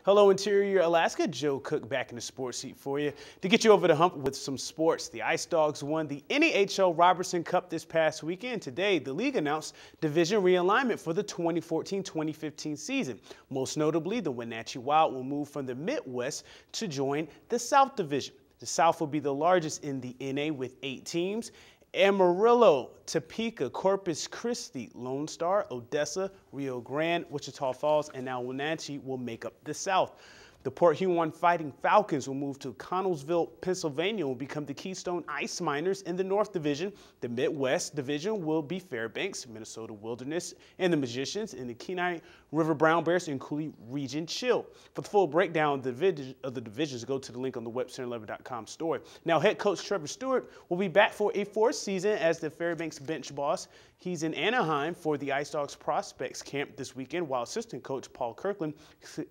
Hello, Interior Alaska. Joe Cook back in the sports seat for you to get you over the hump with some sports. The Ice Dogs won the NEHL Robertson Cup this past weekend. Today, the league announced division realignment for the 2014-2015 season. Most notably, the Wenatchee Wild will move from the Midwest to join the South Division. The South will be the largest in the NA with 8 teams. Amarillo, Topeka, Corpus Christi, Lone Star, Odessa, Rio Grande, Wichita Falls, and now Wenatchee will make up the South. The Port Huron Fighting Falcons will move to Connellsville, Pennsylvania, and will become the Keystone Ice Miners in the North Division. The Midwest Division will be Fairbanks, Minnesota Wilderness, and the Magicians, and the Kenai River Brown Bears and Coulee Region Chill. For the full breakdown of the divisions, go to the link on the webcenter11.com story. Now, head coach Trevor Stewart will be back for a 4th season as the Fairbanks bench boss. He's in Anaheim for the Ice Dogs Prospects Camp this weekend, while assistant coach Paul Kirkland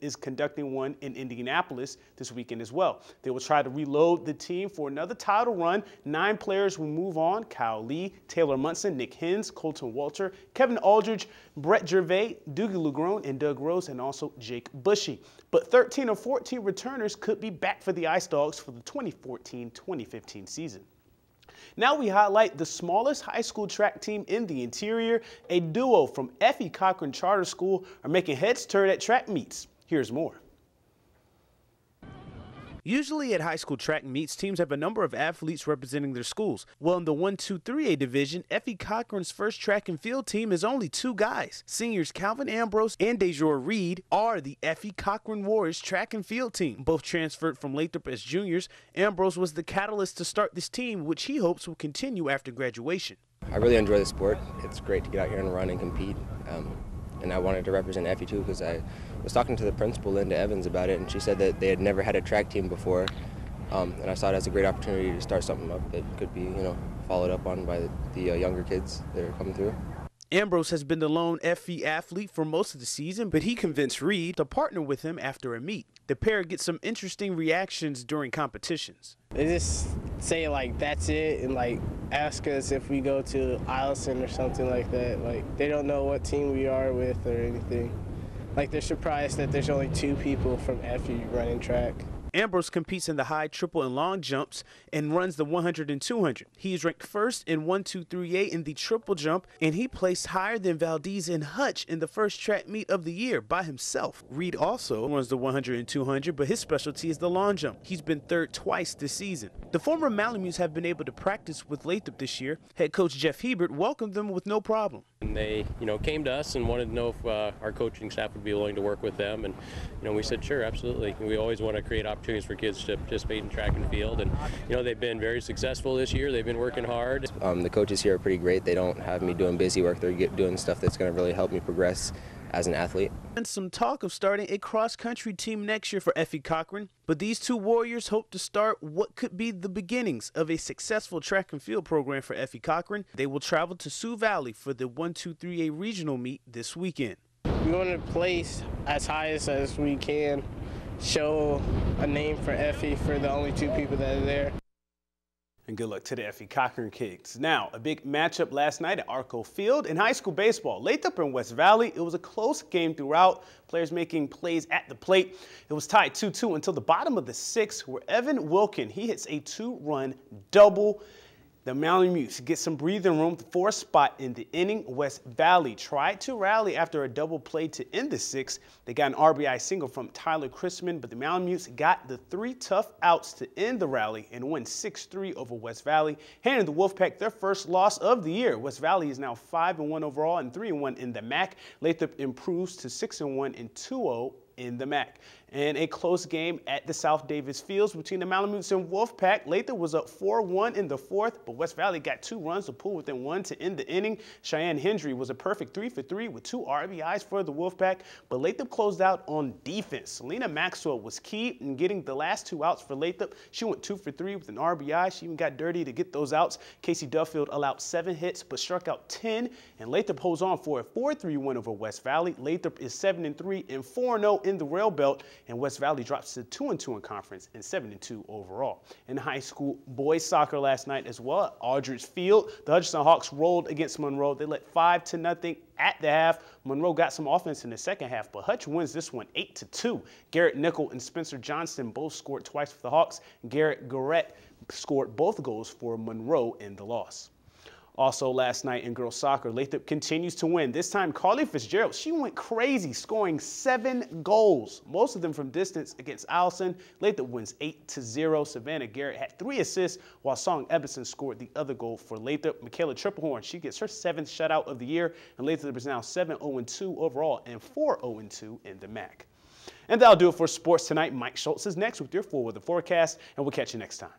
is conducting one in Indianapolis this weekend as well. They will try to reload the team for another title run. 9 players will move on: Kyle Lee, Taylor Munson, Nick Hens, Colton Walter, Kevin Aldridge, Brett Gervais, Doogie Lugrone, and Doug Rose, and also Jake Bushy. But 13 or 14 returners could be back for the Ice Dogs for the 2014-2015 season. Now we highlight the smallest high school track team in the interior. A duo from F.E. Cochran Charter School are making heads turn at track meets. Here's more. Usually at high school track meets, teams have a number of athletes representing their schools. Well, in the 1-2-3A division, F.E. Cochran's first track and field team is only 2 guys. Seniors Calvin Ambrose and Dejor Reed are the F.E. Cochran Warriors track and field team. Both transferred from Lathrop as juniors. Ambrose was the catalyst to start this team, which he hopes will continue after graduation. I really enjoy the sport. It's great to get out here and run and compete. And I wanted to represent F.E. too, because I was talking to the principal, Linda Evans, about it, and she said that they had never had a track team before, and I saw it as a great opportunity to start something up that could be, followed up on by the younger kids that are coming through. Ambrose has been the lone F.E. athlete for most of the season, but he convinced Reed to partner with him after a meet. The pair get some interesting reactions during competitions. They just say that's it, and ask us if we go to Eielson or something like that. They don't know what team we are with or anything. They're surprised that there's only 2 people from F.E. running track. Ambrose competes in the high, triple, and long jumps and runs the 100 and 200. He is ranked first in 1-2-3A in the triple jump, and he placed higher than Valdez and Hutch in the first track meet of the year by himself. Reed also runs the 100 and 200, but his specialty is the long jump. He's been 3rd twice this season. The former Malamutes have been able to practice with Lathrop this year. Head coach Jeff Hebert welcomed them with no problem. And they, came to us and wanted to know if our coaching staff would be willing to work with them, and we said sure, absolutely. We always want to create opportunities for kids to participate in track and field, and they've been very successful this year. They've been working hard. The coaches here are pretty great. They don't have me doing busy work. They're doing stuff that's going to really help me progress as an athlete. And some talk of starting a cross-country team next year for F.E. Cochran, but these 2 Warriors hope to start what could be the beginnings of a successful track and field program for F.E. Cochran. They will travel to Sioux Valley for the 1-2-3A regional meet this weekend. We want to place as high as we can, show a name for F.E. for the only 2 people that are there. And good luck to the F.E. Cochran kids. Now, a big matchup last night at Arco Field in high school baseball. Lathrop and West Valley, it was a close game throughout, players making plays at the plate. It was tied 2-2 until the bottom of the 6th, where Evan Wilkin, he hits a 2-run double. The Malamutes get some breathing room for a spot in the inning. West Valley tried to rally after a double play to end the 6th. They got an RBI single from Tyler Chrisman, but the Malamutes got the 3 tough outs to end the rally and win 6-3 over West Valley, handing the Wolfpack their first loss of the year. West Valley is now 5-1 overall and 3-1 in the MAC. Lathrop improves to 6-1 and 2-0 in the MAC. And a close game at the South Davis Fields between the Malamutes and Wolfpack. Lathrop was up 4-1 in the 4th, but West Valley got 2 runs to pull within 1 to end the inning. Cheyenne Hendry was a perfect 3 for 3 with 2 RBIs for the Wolfpack, but Lathrop closed out on defense. Selena Maxwell was key in getting the last 2 outs for Lathrop. She went 2 for 3 with an RBI. She even got dirty to get those outs. Casey Duffield allowed 7 hits, but struck out 10, and Lathrop holds on for a 4-3 win over West Valley. Lathrop is 7-3 and 4-0 in the Rail Belt, and West Valley drops to 2-2 in conference and 7-2 overall. In high school boys soccer last night as well at Aldridge Field, the Hutchinson Hawks rolled against Monroe. They led 5-0 at the half. Monroe got some offense in the second half, but Hutch wins this one 8-2. Garrett Nickel and Spencer Johnston both scored twice for the Hawks. Garrett Garrett scored both goals for Monroe in the loss. Also last night in girls soccer, Lathrop continues to win. This time, Carly Fitzgerald, she went crazy, scoring 7 goals, most of them from distance against Allison. Lathrop wins 8-0. Savannah Garrett had 3 assists, while Song Ebbison scored the other goal for Lathrop. Michaela Triplehorn, she gets her 7th shutout of the year, and Lathrop is now 7-0-2 overall and 4-0-2 in the MAC. And that'll do it for sports tonight. Mike Schultz is next with your full weather forecast, and we'll catch you next time.